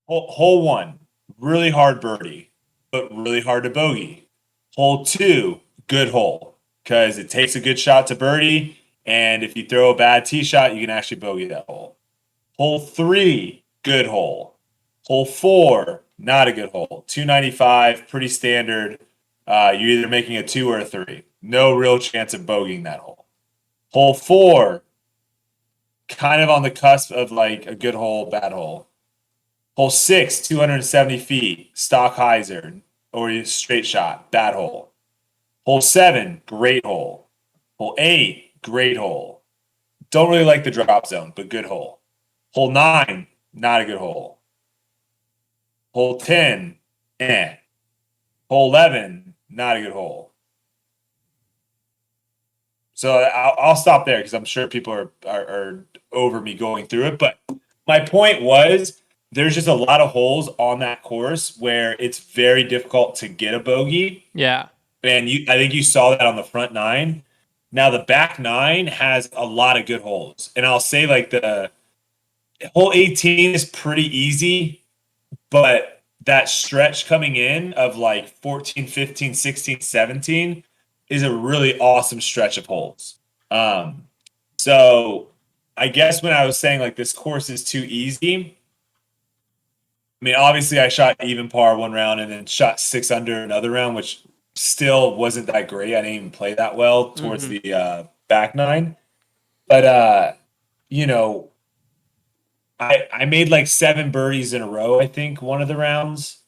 Hole one, really hard birdie, but really hard to bogey. Hole two, good hole because it takes a good shot to birdie, and if you throw a bad tee shot, you can actually bogey that hole. Hole three, good hole. Hole four, not a good hole. 295, pretty standard. You're either making a two or a three. No real chance of bogeying that hole. Hole four, kind of on the cusp of like a good hole, bad hole. Hole six, 270 feet, stock hyzer, or a straight shot, bad hole. Hole seven, great hole. Hole eight, great hole. Don't really like the drop zone, but good hole. Hole nine, not a good hole. Hole 10, eh. Hole 11, not a good hole. So I'll stop there because I'm sure people are over me going through it. But my point was there's just a lot of holes on that course where it's very difficult to get a bogey. Yeah. And I think you saw that on the front nine. Now the back nine has a lot of good holes. And I'll say like the hole 18 is pretty easy, but that stretch coming in of like 14, 15, 16, 17 is a really awesome stretch of holes. So I guess when I was saying like this course is too easy, I mean, obviously I shot even par one round and then shot 6 under another round, which still wasn't that great. I didn't even play that well towards the back nine. But, you know, I made like 7 birdies in a row, I think, one of the rounds.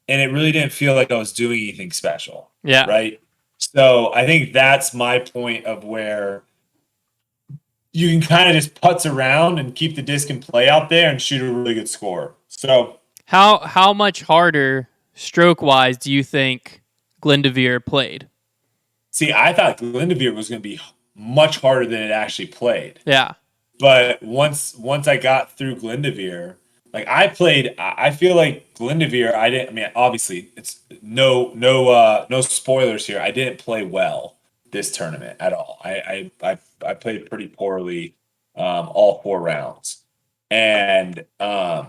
And it really didn't feel like I was doing anything special. Yeah. Right. So I think that's my point of where you can kind of just putz around and keep the disc in play out there and shoot a really good score. So How much harder stroke wise do you think Glendevere played? see, I thought Glendevere was going to be much harder than it actually played. Yeah. But once I got through Glendevere, like I feel like Glendevere, I didn't. I mean, obviously, it's no spoilers here. I didn't play well this tournament at all. I played pretty poorly all 4 rounds, and I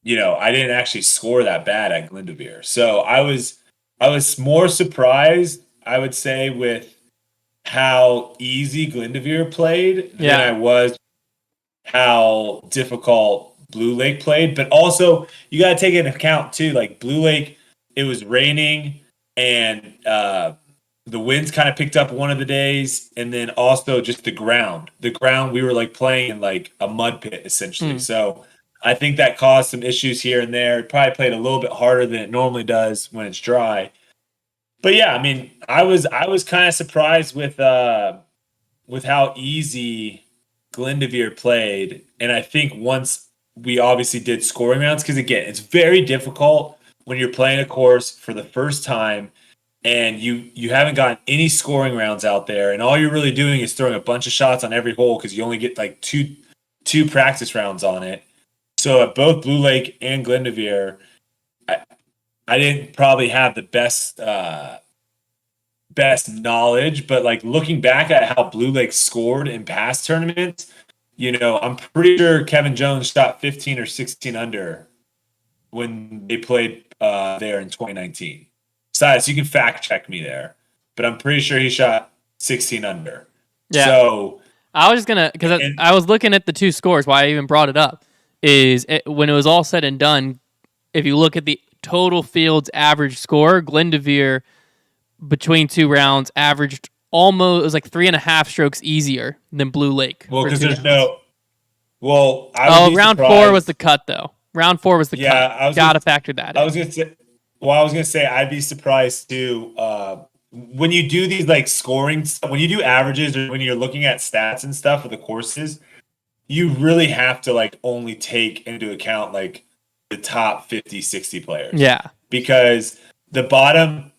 didn't actually score that bad at Glendevere. So I was more surprised, I would say, with how easy Glendevere played than I Yeah. was how difficult Blue Lake played. But also, you got to take into account too, like Blue Lake, it was raining and the winds kind of picked up one of the days, and then also just the ground. The ground, we were like playing in like a mud pit essentially. Hmm. So I think that caused some issues here and there. It probably played a little bit harder than it normally does when it's dry. But yeah, I mean, I was kind of surprised with how easy Glendevere played, and I think once we obviously did scoring rounds, because again, it's very difficult when you're playing a course for the first time and you haven't gotten any scoring rounds out there, and all you're really doing is throwing a bunch of shots on every hole because you only get like two practice rounds on it. So at both Blue Lake and Glendevere, I, I didn't probably have the best knowledge, but like looking back at how Blue Lake scored in past tournaments, I'm pretty sure Kevin Jones shot 15 or 16 under when they played there in 2019. Besides, you can fact check me there, but I'm pretty sure he shot 16 under. Yeah. So, I was just gonna because and I was looking at the two scores. Why I even brought it up when it was all said and done. If you look at the total field's average score, Glendevere between 2 rounds averaged almost it was like 3.5 strokes easier than Blue Lake well, for because two there's rounds. I would Oh, be round four was surprised. the cut though. Round four was the Yeah, cut. I was Gotta gonna, factor that I in. was gonna say, well, I was gonna say I'd be surprised too. When you do these like scoring, when you do averages or when you're looking at stats and stuff for the courses, you really have to like only take into account like the top 50, 60 players Yeah. because the bottom,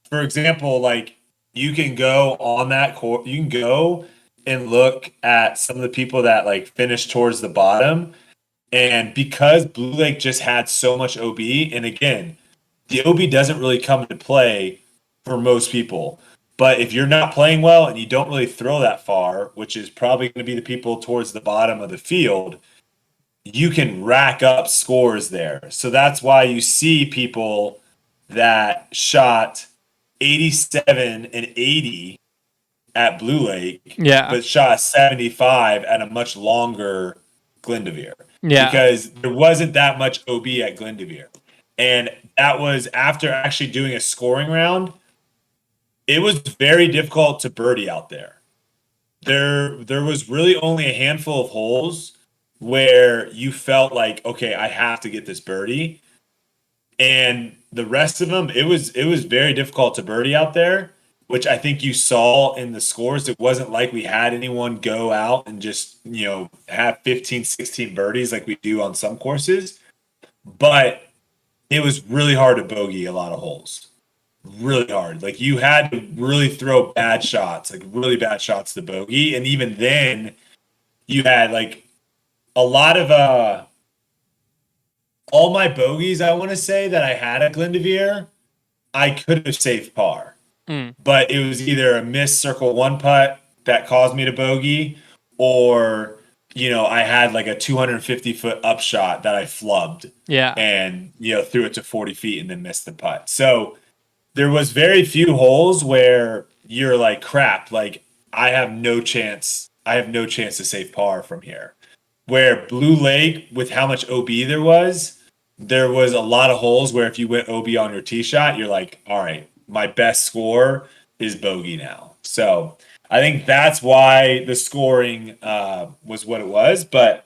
for example, like you can go on that court, you can go and look at some of the people that like finished towards the bottom. And because Blue Lake just had so much OB, and again, the OB doesn't really come into play for most people. But if you're not playing well and you don't really throw that far, which is probably going to be the people towards the bottom of the field, you can rack up scores there. So that's why you see people that shot 87 and 80 at Blue Lake, Yeah. but shot 75 at a much longer Glendoveer Yeah. because there wasn't that much OB at Glendoveer. And that was after actually doing a scoring round. It was very difficult to birdie out there. There was really only a handful of holes where you felt like, okay, I have to get this birdie. And the rest of them, it was very difficult to birdie out there, which I think you saw in the scores. It wasn't like we had anyone go out and just, have 15, 16 birdies like we do on some courses, but it was really hard to bogey a lot of holes. Really hard. Like you had to really throw bad shots, like really bad shots to bogey. And even then, you had like a lot of all my bogeys, I want to say that I had at Glendoveer, I could have saved par. Mm. But it was either a missed circle one putt that caused me to bogey, or I had like a 250-foot upshot that I flubbed Yeah. and threw it to 40 feet and then missed the putt. So there was very few holes where you're like, crap, like I have no chance. I have no chance to save par from here. Where Blue Lake, with how much OB there was a lot of holes where if you went OB on your tee shot, you're like, all right, my best score is bogey now. So I think that's why the scoring was what it was. But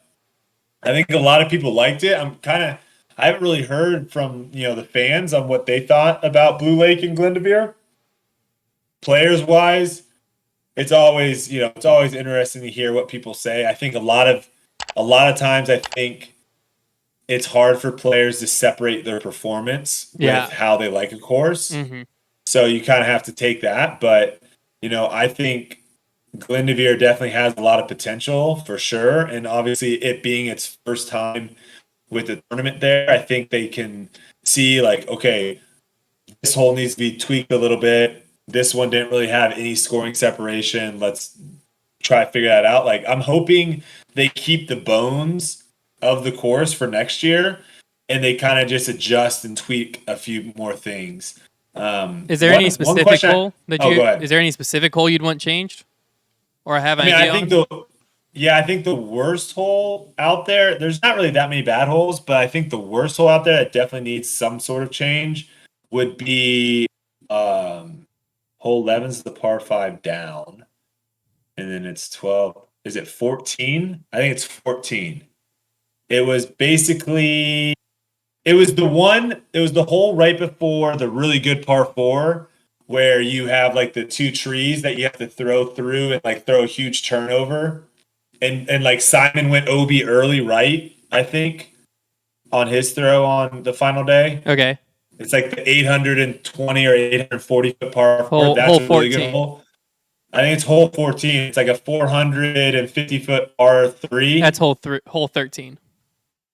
I think a lot of people liked it. I haven't really heard from the fans on what they thought about Blue Lake and Glendoveer. Players wise, it's always interesting to hear what people say. I think a lot of times I think it's hard for players to separate their performance Yeah. with how they like a course. Mm-hmm. So you kind of have to take that. But, I think Glendoveer definitely has a lot of potential for sure. And obviously, it being its first time with the tournament there, I think they can see, like, okay, this hole needs to be tweaked a little bit. This one didn't really have any scoring separation. Let's try to figure that out. Like, I'm hoping they keep the bones of the course for next year and they kind of just adjust and tweak a few more things. Is there any specific hole that oh, you? go ahead. Is there any specific hole you'd want changed, or have I an mean, I idea think on? I think the worst hole out there, there's not really that many bad holes, but I think the worst hole out there that definitely needs some sort of change would be hole 11's the par 5 down. And then it's 12. Is it 14? I think it's 14. It was basically it was the hole right before the really good par 4 where you have like the two trees that you have to throw through and like throw a huge turnover. And like Simon went OB early, right? I think on his throw on the final day. Okay. It's like the 820 or 840-foot par 4. That's Hole a really good 14. hole. I think it's hole 14. It's like a 450-foot par 3. That's hole 13.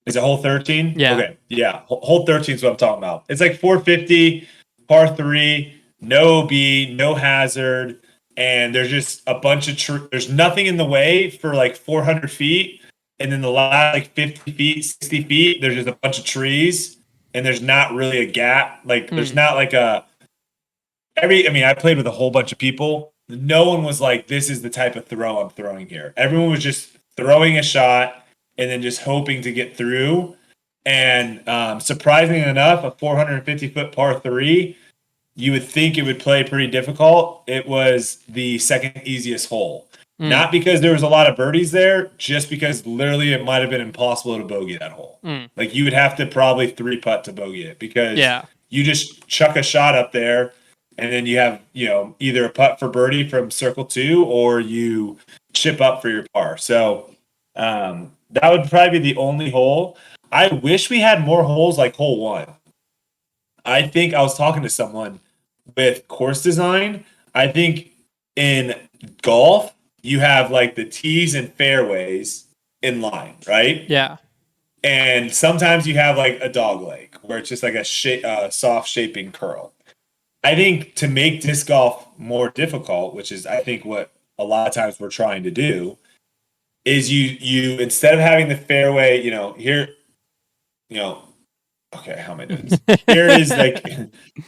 Is it hole 13? Yeah. Okay. Yeah. Hole 13 is what I'm talking about. It's like 450, par 3, no OB, no hazard. And there's just a bunch of there's nothing in the way for like 400 feet. And then the last like 50 feet, 60 feet, there's just a bunch of trees. And there's not really a gap. Like there's not like I played with a whole bunch of people. No one was like, this is the type of throw I'm throwing here. Everyone was just throwing a shot and then just hoping to get through. And surprisingly enough, a 450-foot par 3, you would think it would play pretty difficult. It was the second easiest hole. Not because there was a lot of birdies there, just because literally it might have been impossible to bogey that hole. Like you would have to probably 3-putt to bogey it because you just chuck a shot up there and then you have, either a putt for birdie from circle 2 or you chip up for your par. So that would probably be the only hole. I wish we had more holes like hole 1. I think I was talking to someone with course design. I think in golf, you have like the tees and fairways in line, right? Yeah. And sometimes you have like a dog leg where it's just like a soft shaping curl. I think to make disc golf more difficult, which is I think what a lot of times we're trying to do, is you instead of having the fairway, here, you know, okay, how am I doing this? Here it is, like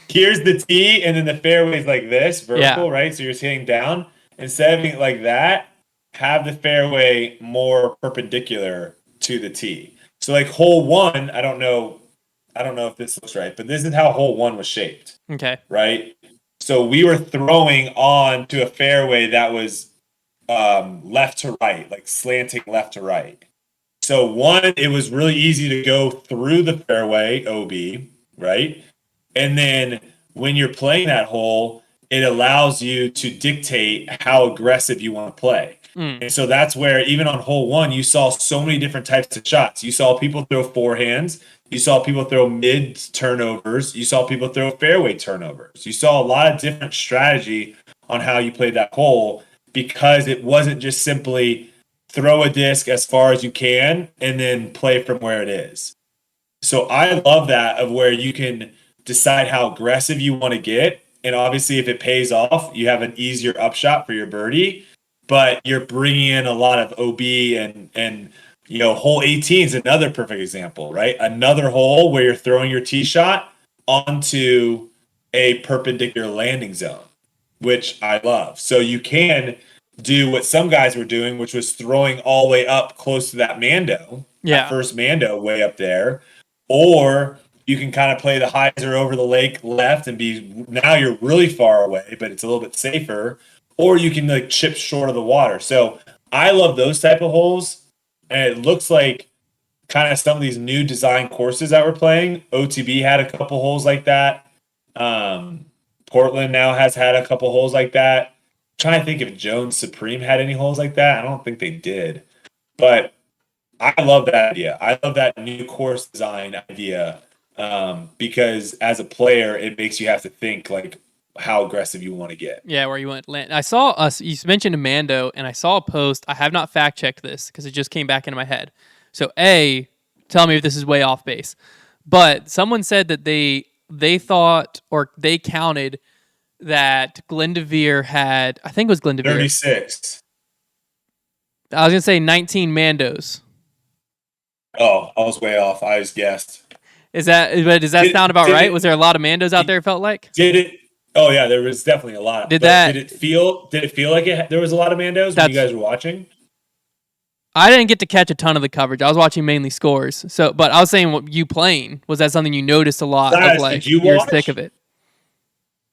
here's the tee, and then the fairway is like this, vertical, Yeah. right? So you're hitting down. Instead of having it like that, have the fairway more perpendicular to the tee. So like hole one, I don't know if this looks right, but this is how hole one was shaped, Okay. right? So we were throwing on to a fairway that was left to right, like slanting left to right. So one, it was really easy to go through the fairway, OB, right? And then when you're playing that hole, it allows you to dictate how aggressive you want to play. Mm. And so that's where even on hole one, you saw so many different types of shots. You saw people throw forehands. You saw people throw mid turnovers. You saw people throw fairway turnovers. You saw a lot of different strategy on how you played that hole because it wasn't just simply throw a disc as far as you can and then play from where it is. So I love that of where you can decide how aggressive you want to get. And obviously, if it pays off, you have an easier upshot for your birdie, but you're bringing in a lot of OB and hole 18 is another perfect example, right? Another hole where you're throwing your tee shot onto a perpendicular landing zone, which I love. So you can do what some guys were doing, which was throwing all the way up close to that Mando, that first Mando way up there. Or you can kind of play the hyzer over the lake left and now you're really far away, but it's a little bit safer. Or you can like chip short of the water. So I love those type of holes. And it looks like kind of some of these new design courses that we're playing. OTB had a couple holes like that. Portland now has had a couple holes like that. I'm trying to think if Jones Supreme had any holes like that. I don't think they did. But I love that idea. I love that new course design idea because as a player, it makes you have to think like how aggressive you want to get. Yeah, where you want to land. I saw us. You mentioned Mando, and I saw a post. I have not fact checked this because it just came back into my head. So, tell me if this is way off base. But someone said that they thought or they counted that Glendevere had. I think it was Glendevere. 36. I was gonna say 19 Mandos. Oh, I was way off. I just guessed. Does that sound about right? Was there a lot of Mandos out there? It felt like. Did it? Oh yeah, there was definitely a lot. Did it feel like there was a lot of Mandos when you guys were watching? I didn't get to catch a ton of the coverage. I was watching mainly scores. So, but I was saying, what you playing, was that something you noticed a lot of? Like, did you watch? Thick of it.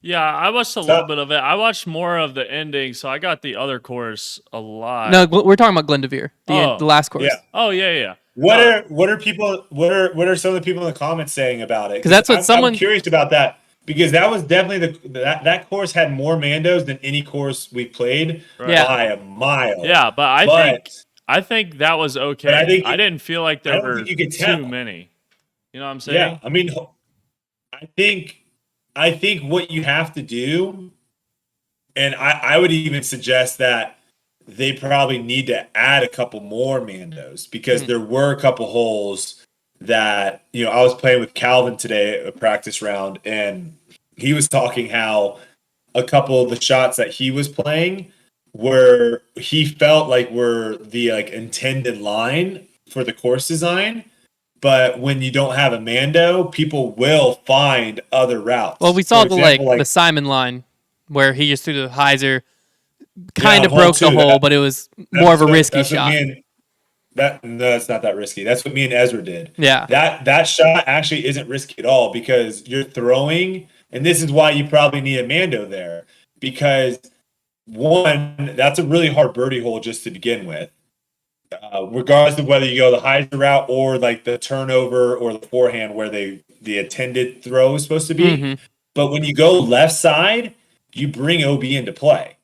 Yeah, I watched a little bit of it. I watched more of the ending, so I got the other course a lot. No, we're talking about Glendevere, the last course. Yeah. Oh yeah. What are some of the people in the comments saying about it? Because that's what I'm curious about that. Because that was definitely that course had more Mandos than any course we played by a mile. Yeah, but I think that was okay. I didn't feel like there were too many. You know what I'm saying? Yeah, I mean, I think what you have to do, and I would even suggest that they probably need to add a couple more Mandos because there were a couple holes that, I was playing with Calvin today, a practice round, and he was talking how a couple of the shots that he was playing he felt like were the like intended line for the course design. But when you don't have a Mando, people will find other routes. Well, we saw the Simon line where he just threw the hyzer, kind of broke the hole, but it was more of a risky shot. No, it's not that risky. That's what me and Ezra did. Yeah. That shot actually isn't risky at all because you're throwing, and this is why you probably need a Mando there. Because one, that's a really hard birdie hole just to begin with. Regardless of whether you go the hyzer route or like the turnover or the forehand where the intended throw is supposed to be. Mm-hmm. But when you go left side, you bring OB into play.